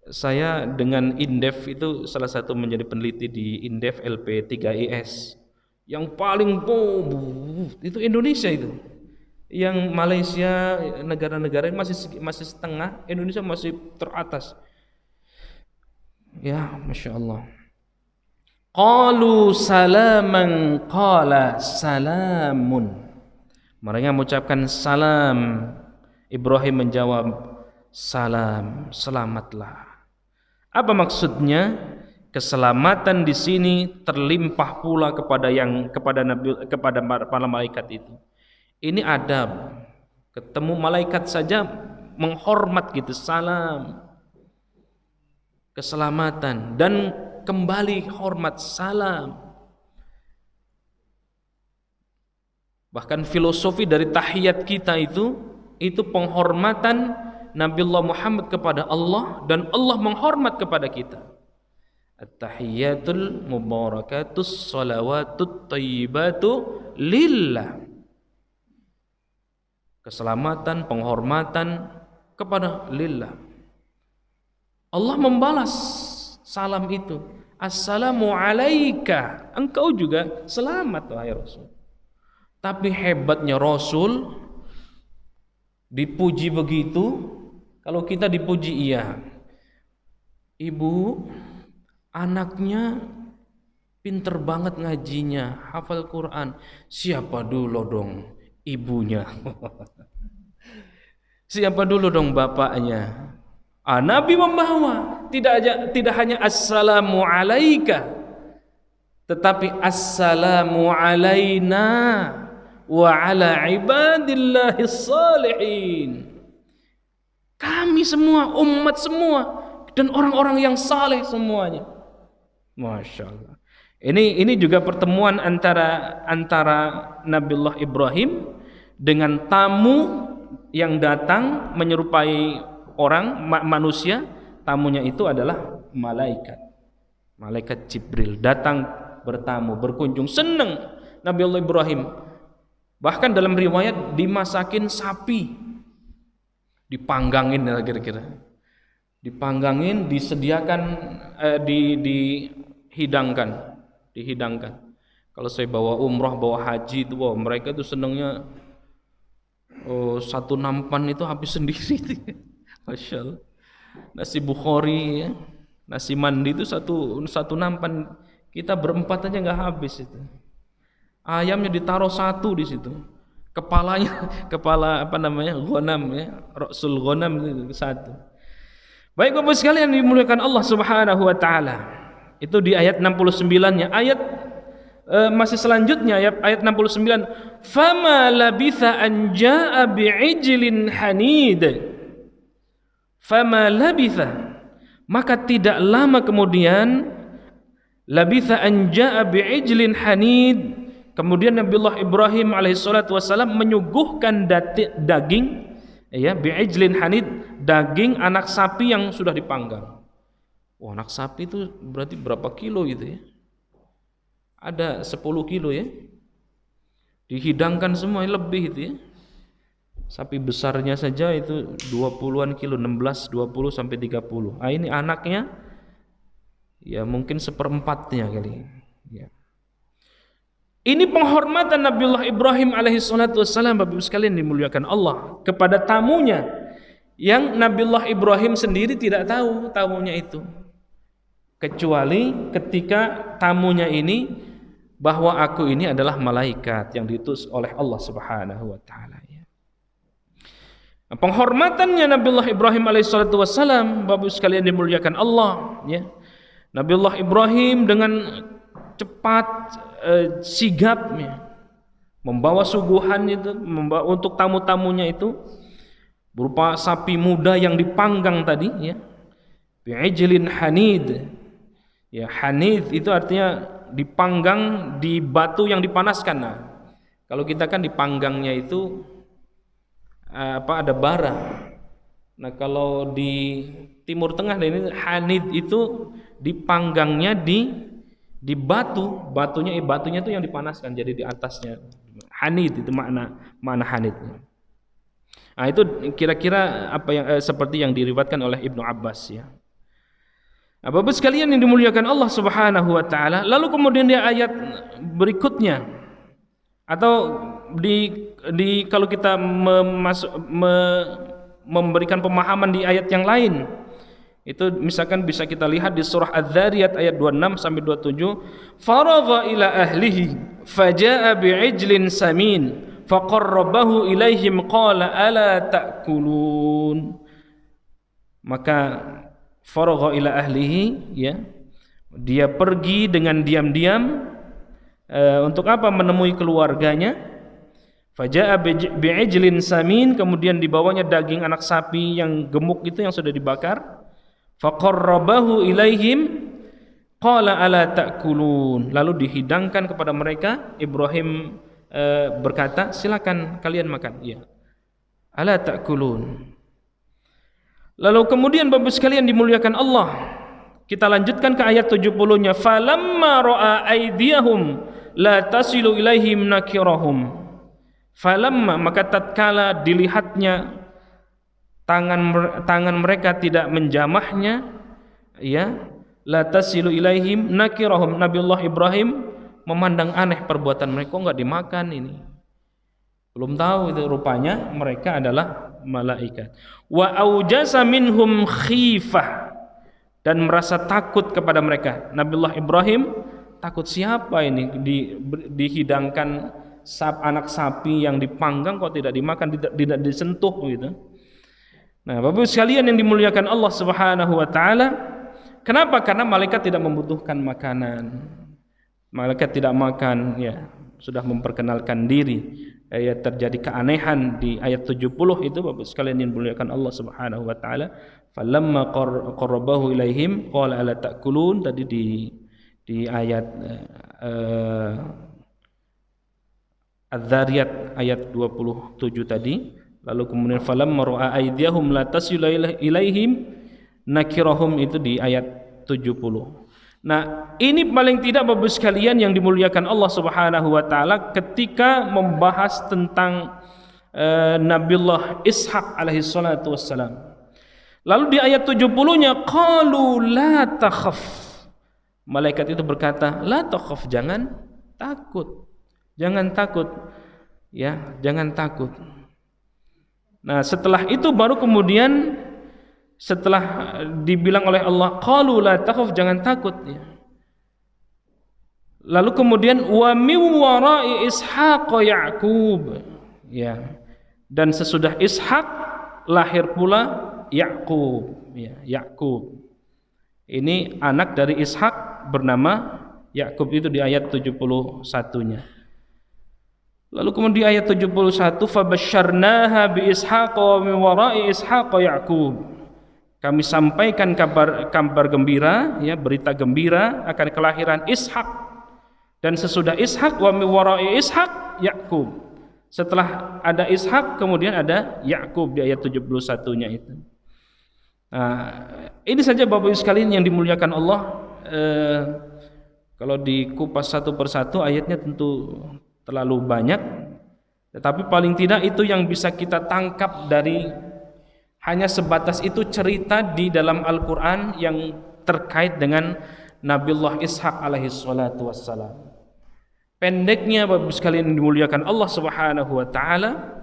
Saya dengan Indef itu salah satu menjadi peneliti di Indef LP3IS. Yang paling itu Indonesia itu. Yang Malaysia, negara-negara masih setengah, Indonesia masih teratas. Ya, Masya Allah. Qalu salaman qala salamun. Mereka mengucapkan salam. Ibrahim menjawab salam, selamatlah. Apa maksudnya? Keselamatan di sini terlimpah pula kepada para malaikat itu. Ini adab. Ketemu malaikat saja menghormat gitu, salam. Keselamatan dan kembali hormat, salam. Bahkan filosofi dari tahiyat kita itu penghormatan Nabiullah Muhammad kepada Allah dan Allah menghormat kepada kita. At-tahiyatul mubarakatus salawatut thayyibatu lillah. Keselamatan, penghormatan kepada lillah. Allah membalas salam itu. Assalamu alaika. Engkau juga selamat wahai Rasul. Tapi hebatnya Rasul dipuji begitu. Kalau kita dipuji iya. Ibu, anaknya pinter banget ngajinya, hafal Quran. Siapa dulu dong ibunya? Siapa dulu dong bapaknya? Nabi membawa tidak hanya assalamu alaika, tetapi assalamu alaina wa ala ibadillahis salihin. Kami semua, umat semua, dan orang-orang yang saleh semuanya. Masya Allah. Ini juga pertemuan antara Nabiullah Ibrahim dengan tamu yang datang menyerupai orang manusia. Tamunya itu adalah malaikat Jibril datang bertamu, berkunjung, senang Nabiullah Ibrahim. Bahkan dalam riwayat dimasakin sapi, dipanggangin kira-kira, dipanggangin, disediakan, dihidangkan. Kalau saya bawa umrah, bawa haji itu, mereka itu senangnya satu nampan itu habis sendiri. Masya Allah. Nasi Bukhari, ya. Nasi mandi itu satu nampan kita berempat aja nggak habis itu. Ayamnya ditaruh satu di situ. Kepala apa namanya? Ghanam ya, Rasul ghanam itu satu. Baik Bapak sekalian dimuliakan Allah Subhanahu wa taala. Itu di ayat 69-nya. Ayat masih selanjutnya ayat 69. Fama labitha an jaa bi'ijlin hanid. Fama labitha, maka tidak lama kemudian labitha an jaa bi'ijlin hanid, kemudian Nabiullah Ibrahim alaihissalatu wassalam menyuguhkan daging ya, bi'ijlin hanid, daging anak sapi yang sudah dipanggang. Wah, anak sapi itu berarti berapa kilo gitu ya? Ada 10 kilo ya. Dihidangkan semua lebih itu ya. Sapi besarnya saja itu 20-an kilo, 16, 20 sampai 30. Ah, ini anaknya ya mungkin seperempatnya kali. Ya. Ini penghormatan Nabiullah Ibrahim alaihissalatu wassalam, Bapak Ibu sekalian dimuliakan Allah, kepada tamunya yang Nabiullah Ibrahim sendiri tidak tahu tamunya itu. Kecuali ketika tamunya ini bahwa aku ini adalah malaikat yang diutus oleh Allah Subhanahu wa taala. Penghormatannya Nabiullah Ibrahim alaihissalatu wassalam, Bapak sekalian dimuliakan Allah ya. Nabiullah Ibrahim dengan cepat sigap ya, membawa suguhan itu, membawa untuk tamu-tamunya itu berupa sapi muda yang dipanggang tadi ya. Bi'ijlin hanid. Ya, hanid itu artinya dipanggang di batu yang dipanaskan. Nah, kalau kita kan dipanggangnya itu ada bara. Nah, kalau di Timur Tengah ini hanid itu dipanggangnya di batunya itu yang dipanaskan, jadi di atasnya. Hanid itu makna hanidnya. Nah, itu kira-kira apa yang seperti yang diriwayatkan oleh Ibnu Abbas ya. Nah, Bapak sekalian yang dimuliakan Allah Subhanahu wa taala, lalu kemudian di ayat berikutnya atau di kalau kita memberikan pemahaman di ayat yang lain, itu misalkan bisa kita lihat di surah Az-Zariyat ayat 26 sampai 27, faragha ila ahlihi fajaa bi'ijlin samin faqarrabahu ilaihim qala ala ta'kulun. Maka faragha ila ahlihi ya, dia pergi dengan diam-diam untuk apa? Menemui keluarganya. Faja'a bi'ijlin samin, kemudian dibawanya daging anak sapi yang gemuk itu yang sudah dibakar. Faqarrabahu ilaihim qala ala ta'kulun, lalu dihidangkan kepada mereka. Ibrahim berkata, silakan kalian makan. Ya. Ala ta'kulun. Lalu kemudian Bapak sekalian dimuliakan Allah, kita lanjutkan ke ayat 70-nya. Falamma ra'a aydiyahum la tasilu ilaihim nakirahum. Falamma, maka tatkala dilihatnya tangan mereka tidak menjamahnya ya, la tasilu ilaihim nakirahum, Nabiullah Ibrahim memandang aneh perbuatan mereka. Kok enggak dimakan ini? Belum tahu itu rupanya mereka adalah malaikat. Wa aujasa minhum khifah, dan merasa takut kepada mereka. Nabiullah Ibrahim takut, siapa ini dihidangkan anak sapi yang dipanggang kok tidak dimakan, tidak disentuh gitu. Nah, Bapak sekalian yang dimuliakan Allah Subhanahu wa taala, kenapa? Karena malaikat tidak membutuhkan makanan. Malaikat tidak makan ya, sudah memperkenalkan diri. Ya, terjadi keanehan di ayat 70 itu, Bapak sekalian yang dimuliakan Allah Subhanahu wa taala. Falamma qarrabahu ilaihim qala ala ta'kulun, tadi di ayat Az-Zariyat ayat 27 tadi. Lalu kemudian falamma ra'a aydiyahum la tasilu ilaihim nakirahum, itu di ayat 70. Nah, ini paling tidak Bapak sekalian yang dimuliakan Allah Subhanahu wa taala ketika membahas tentang Nabiullah Ishaq alaihi salatu wassalam. Lalu di ayat 70-nya qalu la takhaf. Malaikat itu berkata, la takhaf, jangan takut. Jangan takut. Ya, jangan takut. Nah, setelah itu baru kemudian setelah dibilang oleh Allah qalu la takhaf, jangan takut ya. Lalu kemudian wa min wara'i Ishaq Ya'qub ya. Dan sesudah Ishak lahir pula Ya'qub ya, Ya'qub. Ini anak dari Ishak bernama Ya'qub, itu di ayat 71-nya. Lalu kemudian di ayat 71 fabasyarnaha bi Ishaq wa min wara'i Ishaq Ya'qub. Kami sampaikan kabar gembira ya, berita gembira akan kelahiran Ishak, dan sesudah Ishak wa min wara'i Ishak Ya'qub. Setelah ada Ishak kemudian ada Ya'qub di ayat 71-nya itu. Nah, ini saja Bapak Ibu sekalian yang dimuliakan Allah. Kalau dikupas satu persatu ayatnya tentu terlalu banyak, tetapi paling tidak itu yang bisa kita tangkap dari hanya sebatas itu cerita di dalam Al-Quran yang terkait dengan Nabiullah Ishak alaihi salatu wassalam. Pendeknya Bapak Ibu sekalian yang dimuliakan Allah Subhanahu wa taala,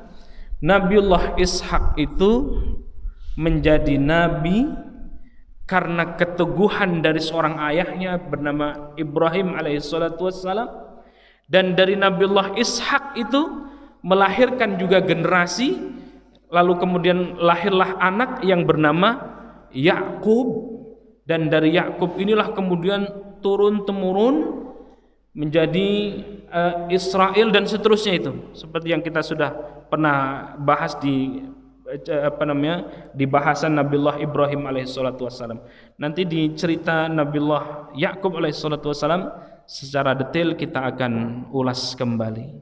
Nabiullah Ishak itu menjadi nabi karena keteguhan dari seorang ayahnya bernama Ibrahim alaihi salatu wassalam, dan dari Nabiullah Ishak itu melahirkan juga generasi, lalu kemudian lahirlah anak yang bernama Ya'qub, dan dari Ya'qub inilah kemudian turun temurun menjadi Israel dan seterusnya, itu seperti yang kita sudah pernah bahas di di bahasan Nabiullah Ibrahim alaihissalatu wassalam. Nanti di cerita Nabiullah Ya'qub alaihissalatu wassalam secara detail kita akan ulas kembali.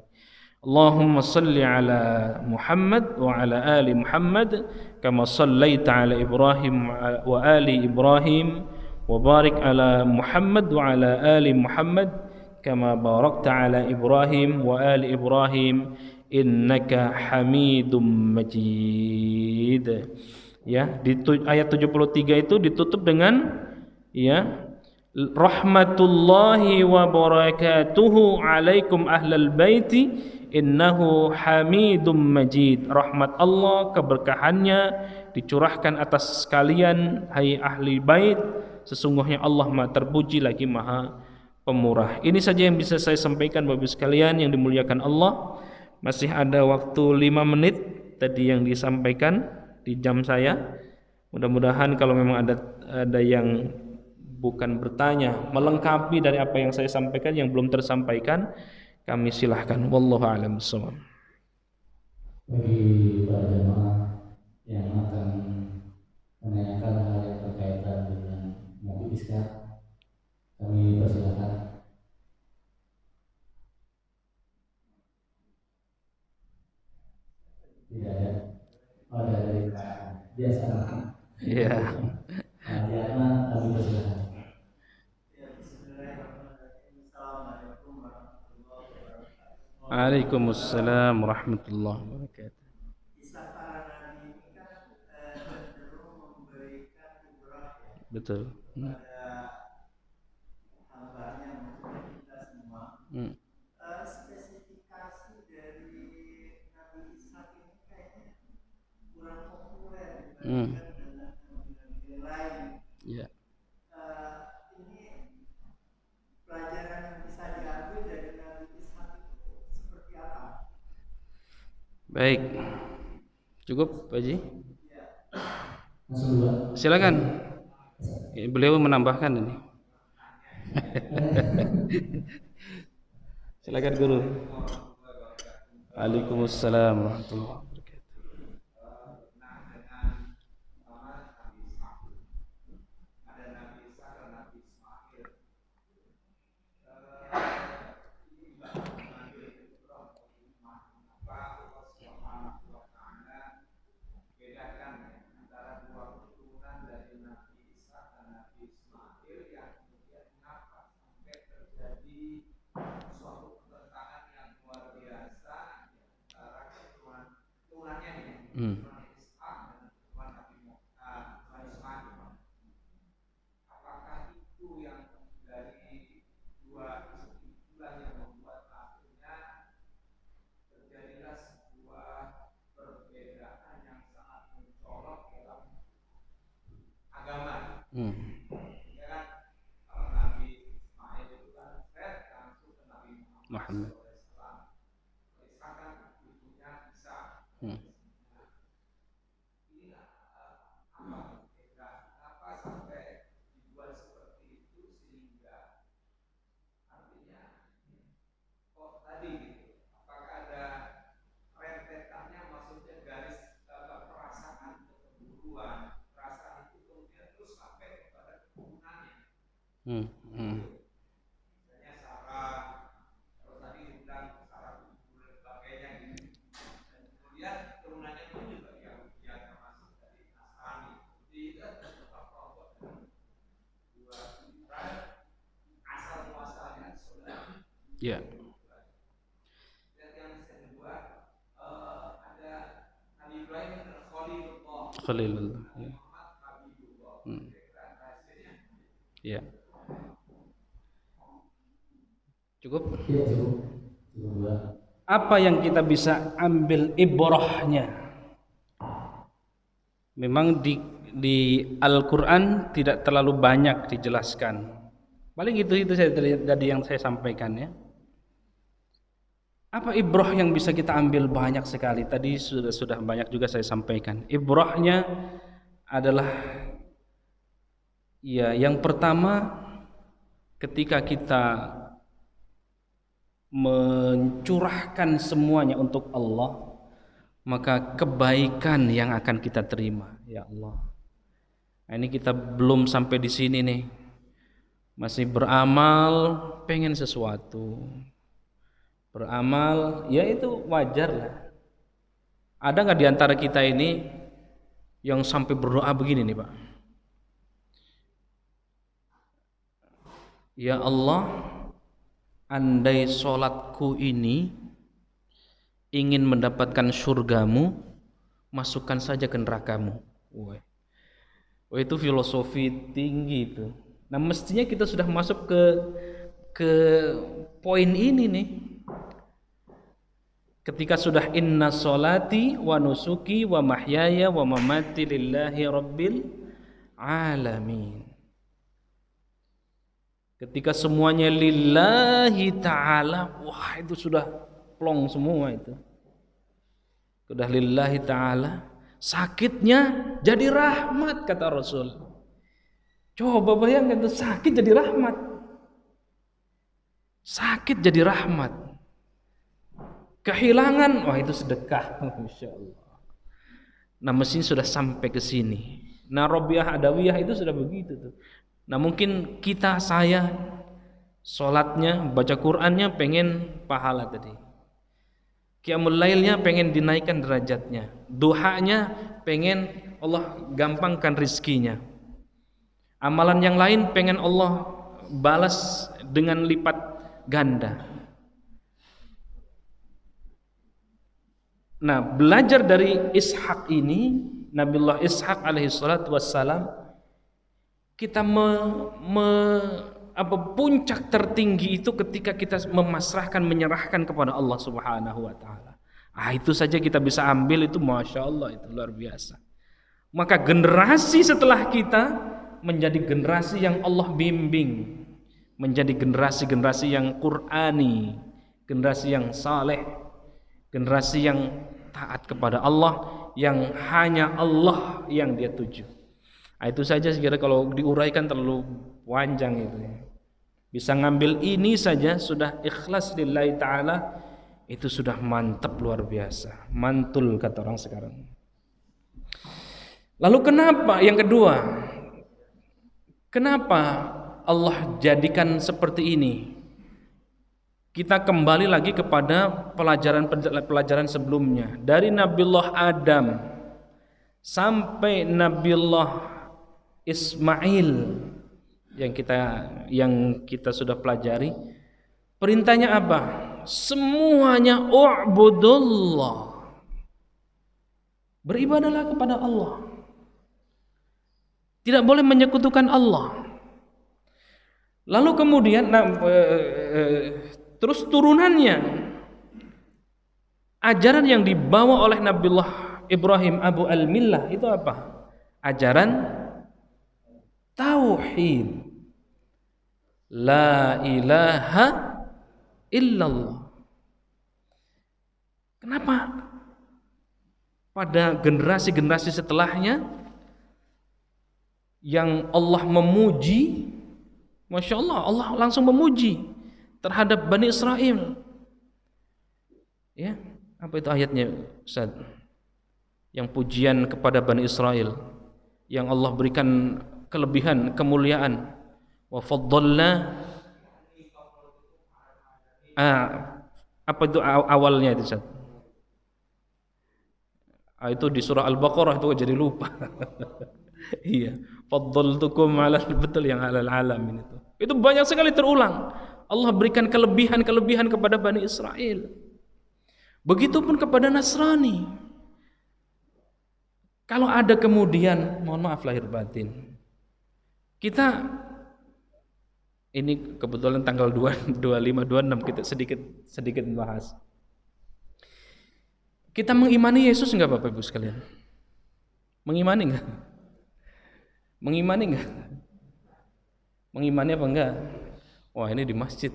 Allahumma salli ala Muhammad wa ala ali Muhammad kama sallaita ala Ibrahim wa ali Ibrahim wa barik ala Muhammad wa ala ali Muhammad kama barakta ala Ibrahim wa ali Ibrahim innaka Hamidum Majid. Ya, di ayat 73 itu ditutup dengan ya, rahmatullahi wa barakatuhu alaikum ahlal baiti innahu Hamidum Majid. Rahmat Allah, keberkahannya dicurahkan atas kalian hai ahli bait, sesungguhnya Allah Maha terpuji lagi Maha pemurah. Ini saja yang bisa saya sampaikan Bapak Ibu sekalian yang dimuliakan Allah. Masih ada waktu 5 menit tadi yang disampaikan di jam saya. Mudah-mudahan kalau memang ada yang bukan bertanya, melengkapi dari apa yang saya sampaikan yang belum tersampaikan, kami silahkan. Wallahu a'lam bishawab. Bagi para jemaah yang akan menanyakan hal yang berkaitan dengan Nabi Ishak, kami persilakan. Tidak ada. Oh, dari biasa. Iya. Diana, kami persilakan. Waalaikumsalam warahmatullahi wabarakatuh. Betul. Spesifikasi dari Nabi Ishak ini kayaknya kurang populer dibandingkan dengan nabi-nabi lain. Ya. Ini pelajaran yang bisa diambil dari Nabi Ishak itu seperti apa? Baik. Cukup, Pak Haji? Silakan. Beliau menambahkan ini. Silakan Guru. Waalaikumsalam warahmatullahi wabarakatuh. Muhammad. Ya. Khalilullah. Ya. Cukup? Ya, cukup. Apa yang kita bisa ambil ibrahnya? Memang di Al-Quran tidak terlalu banyak dijelaskan. Paling itu saya tadi yang saya sampaikan ya. Apa ibrah yang bisa kita ambil? Banyak sekali. Tadi sudah banyak juga saya sampaikan. Ibrahnya adalah ya, yang pertama ketika kita mencurahkan semuanya untuk Allah, maka kebaikan yang akan kita terima. Ya Allah. Nah, ini kita belum sampai di sini nih. Masih beramal, pengen sesuatu. Beramal, ya itu wajar lah. Ada nggak di antara kita ini yang sampai berdoa begini nih Pak? Ya Allah, andai sholatku ini ingin mendapatkan surgamu, masukkan saja ke nerakamu. Wah, itu filosofi tinggi itu. Nah, mestinya kita sudah masuk ke poin ini nih. Ketika sudah inna sholati wa nusuki wa mahyaya wa mamati lillahi rabbil alamin. Ketika semuanya lillahi ta'ala, wah itu sudah plong semua itu. Sudah lillahi ta'ala, sakitnya jadi rahmat kata Rasul. Coba bayangkan itu, sakit jadi rahmat. Sakit jadi rahmat. Kehilangan, wah itu sedekah. Masya Allah. Nah mesin sudah sampai ke sini. Nah Robiah Adawiyah itu sudah begitu tuh. Nah mungkin saya sholatnya, baca Qur'annya pengen pahala tadi. Qiyamul lailnya pengen dinaikkan derajatnya. Duhanya pengen Allah gampangkan rizkinya. Amalan yang lain pengen Allah balas dengan lipat ganda. Nah, belajar dari Ishak ini, Nabiullah Ishak alaihi salatu wassalam, kita puncak tertinggi itu ketika kita memasrahkan, menyerahkan kepada Allah Subhanahu wa taala. Itu saja kita bisa ambil, itu Masya Allah, itu luar biasa. Maka generasi setelah kita menjadi generasi yang Allah bimbing, menjadi generasi-generasi yang Qur'ani, generasi yang saleh, generasi yang taat kepada Allah, yang hanya Allah yang dia tuju. Itu saja sekira kalau diuraikan terlalu panjang itu. Bisa ngambil ini saja sudah ikhlas lillahi ta'ala, itu sudah mantap luar biasa. Mantul kata orang sekarang. Lalu kenapa? Yang kedua, kenapa Allah jadikan seperti ini? Kita kembali lagi kepada pelajaran sebelumnya. Dari Nabiullah Adam sampai Nabiullah Ismail yang kita sudah pelajari, perintahnya apa? Semuanya u'budullah. Beribadahlah kepada Allah. Tidak boleh menyekutukan Allah. Lalu kemudian terus turunannya, ajaran yang dibawa oleh Nabiullah Ibrahim Abu al-Millah itu apa? Ajaran tauhid. La ilaha illallah. Kenapa? Pada generasi-generasi setelahnya yang Allah memuji, Masya Allah, Allah langsung memuji terhadap Bani Israel. Ya, apa itu ayatnya, Ustaz? Yang pujian kepada Bani Israel, yang Allah berikan kelebihan, kemuliaan. Wa faddalna, apa itu awalnya itu, Ustaz? Itu di surah Al-Baqarah, itu jadi lupa. Iya, faddaltukum ala, betul, yang alal alamin itu. Itu banyak sekali terulang. Allah berikan kelebihan-kelebihan kepada Bani Israel. Begitupun kepada Nasrani. Kalau ada kemudian, mohon maaf lahir batin, kita ini kebetulan tanggal 25, 26 kita sedikit membahas. Kita mengimani Yesus enggak Bapak Ibu sekalian? Mengimani enggak? Mengimani enggak? Mengimani apa enggak? Wah, ini di masjid.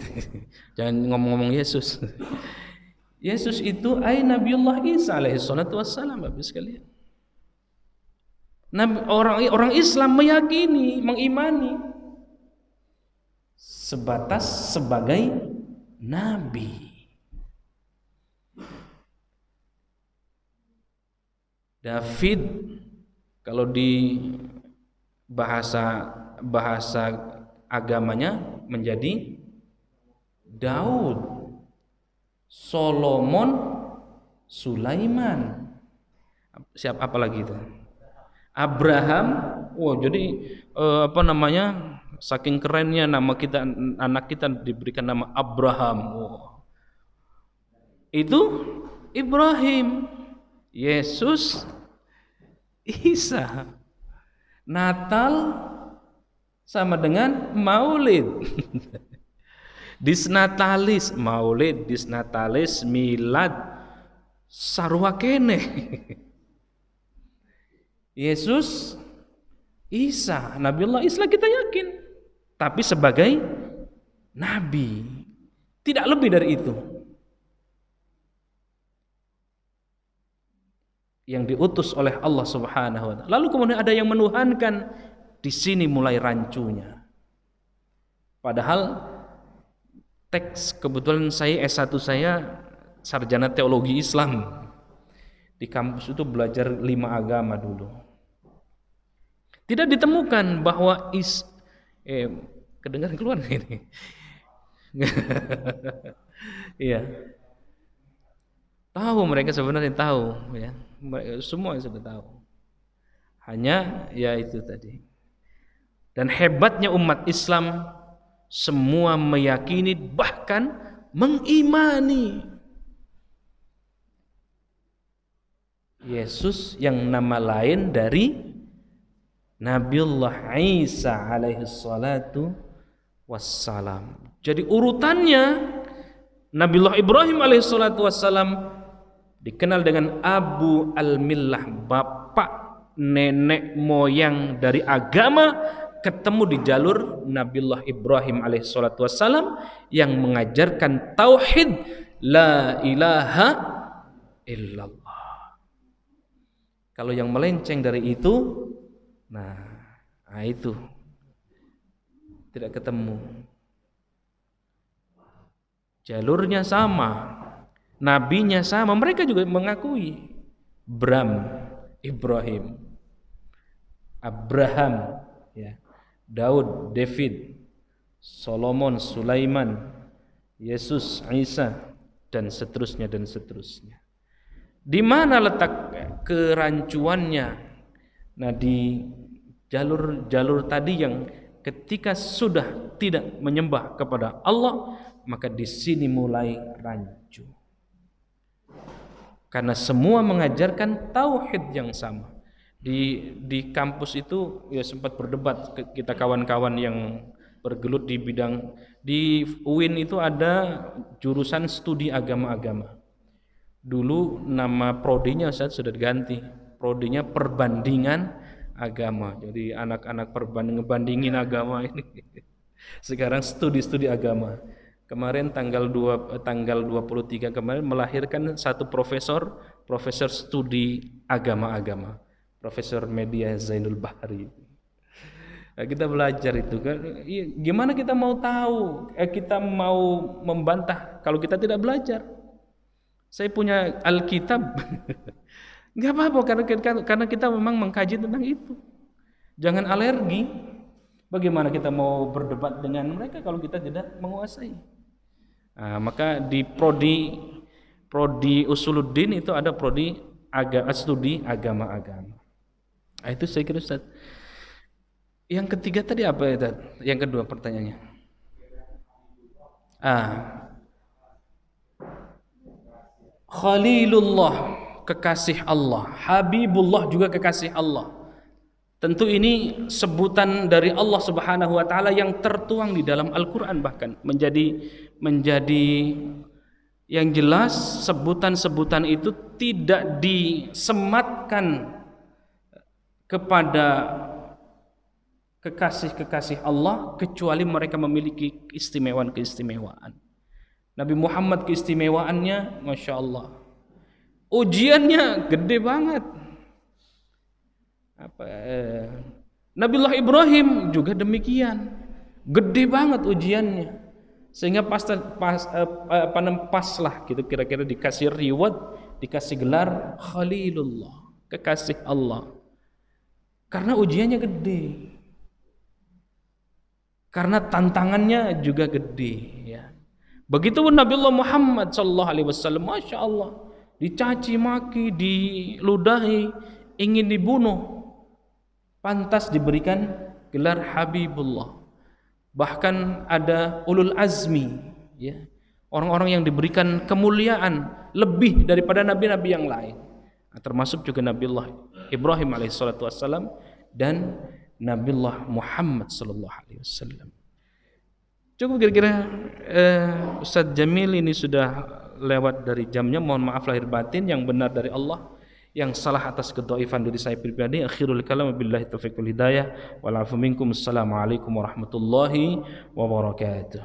Jangan ngomong-ngomong Yesus. Yesus itu Nabiullah Isa alaihi salatu wassalam, Bapak Ibu sekalian. Orang Islam meyakini, mengimani sebatas sebagai nabi. David, kalau di bahasa agamanya menjadi Daud, Solomon, Sulaiman. Siapa apa lagi itu? Abraham. Wah, jadi saking kerennya nama kita, anak kita diberikan nama Abraham. Wow. Itu Ibrahim, Yesus, Isa. Natal sama dengan Maulid. Disnatalis, Maulid, disnatalis, milad, sarua kene. Yesus, Isa, Nabiullah Isa kita yakin, tapi sebagai nabi, tidak lebih dari itu. Yang diutus oleh Allah Subhanahu wa taala. Lalu kemudian ada yang menuhankan, di sini mulai rancunya. Padahal teks, kebetulan saya S1 saya sarjana teologi Islam. Di kampus itu belajar 5 agama dulu. Tidak ditemukan bahwa kedengaran keluar ini. Iya. Tahu, mereka sebenarnya tahu, ya. Semua sudah tahu. Hanya ya itu tadi. Dan hebatnya umat Islam, semua meyakini, bahkan mengimani Yesus yang nama lain dari Nabiullah Isa alaihi salatu wassalam. Jadi urutannya, Nabiullah Ibrahim alaihi salatu wassalam dikenal dengan Abu al-Millah, bapak nenek moyang dari agama, ketemu di jalur Nabiullah Ibrahim alaihi salatu wassalam yang mengajarkan tauhid, la ilaha illallah. Kalau yang melenceng dari itu, nah itu tidak ketemu. Jalurnya sama, nabinya sama, mereka juga mengakui Bram, Ibrahim, Abraham, ya, Daud, David, Solomon, Sulaiman, Yesus, Isa, dan seterusnya dan seterusnya. Di mana letak kerancuannya? Nah, di jalur tadi yang ketika sudah tidak menyembah kepada Allah, maka di sini mulai rancu. Karena semua mengajarkan tauhid yang sama. Di kampus itu ya sempat berdebat kita kawan-kawan yang bergelut di bidang, di UIN itu ada jurusan studi agama-agama. Dulu nama prodinya sudah diganti. Prodinya perbandingan agama. Jadi anak-anak ngebandingin agama ini. Sekarang studi agama. Kemarin tanggal 23 kemarin melahirkan satu profesor studi agama-agama. Profesor Media Zainul Bahri. Nah, kita belajar itu kan. Gimana kita mau tahu? Kita mau membantah kalau kita tidak belajar. Saya punya Alkitab. Enggak apa-apa karena kita memang mengkaji tentang itu. Jangan alergi. Bagaimana kita mau berdebat dengan mereka kalau kita tidak menguasai? Nah, maka di prodi Usuluddin itu ada prodi studi agama-agama. Nah, itu saya kira Ustaz. Yang ketiga tadi apa ya, Ustaz? Yang kedua pertanyaannya. Khalilullah, kekasih Allah. Habibullah juga kekasih Allah. Tentu ini sebutan dari Allah Subhanahu wa taala yang tertuang di dalam Al-Qur'an, bahkan menjadi yang jelas sebutan-sebutan itu tidak disematkan kepada kekasih-kekasih Allah kecuali mereka memiliki keistimewaan. Nabi Muhammad keistimewaannya Masya Allah, ujiannya gede banget. Nabiullah Ibrahim juga demikian, gede banget ujiannya, sehingga paslah gitu kira-kira dikasih reward, dikasih gelar Khalilullah, kekasih Allah, karena ujiannya gede, karena tantangannya juga gede ya. Begitu pun Nabiullah Muhammad sallallahu alaihi wasallam, Masya Allah, dicaci maki, diludahi, ingin dibunuh, pantas diberikan gelar Habibullah. Bahkan ada ulul azmi ya, orang-orang yang diberikan kemuliaan lebih daripada nabi-nabi yang lain, termasuk juga Nabiullah Ibrahim alaihissalatu wassalam dan Nabiullah Muhammad sallallahu alaihi wasallam. Cukup kira-kira Ustaz Jamil, ini sudah lewat dari jamnya, mohon maaf lahir batin. Yang benar dari Allah, yang salah atas kedhaifan diri saya pribadi. Akhirul kalam, billahi taufiq wal hidayah, wal afu minkum. Assalamualaikum warahmatullahi wabarakatuh.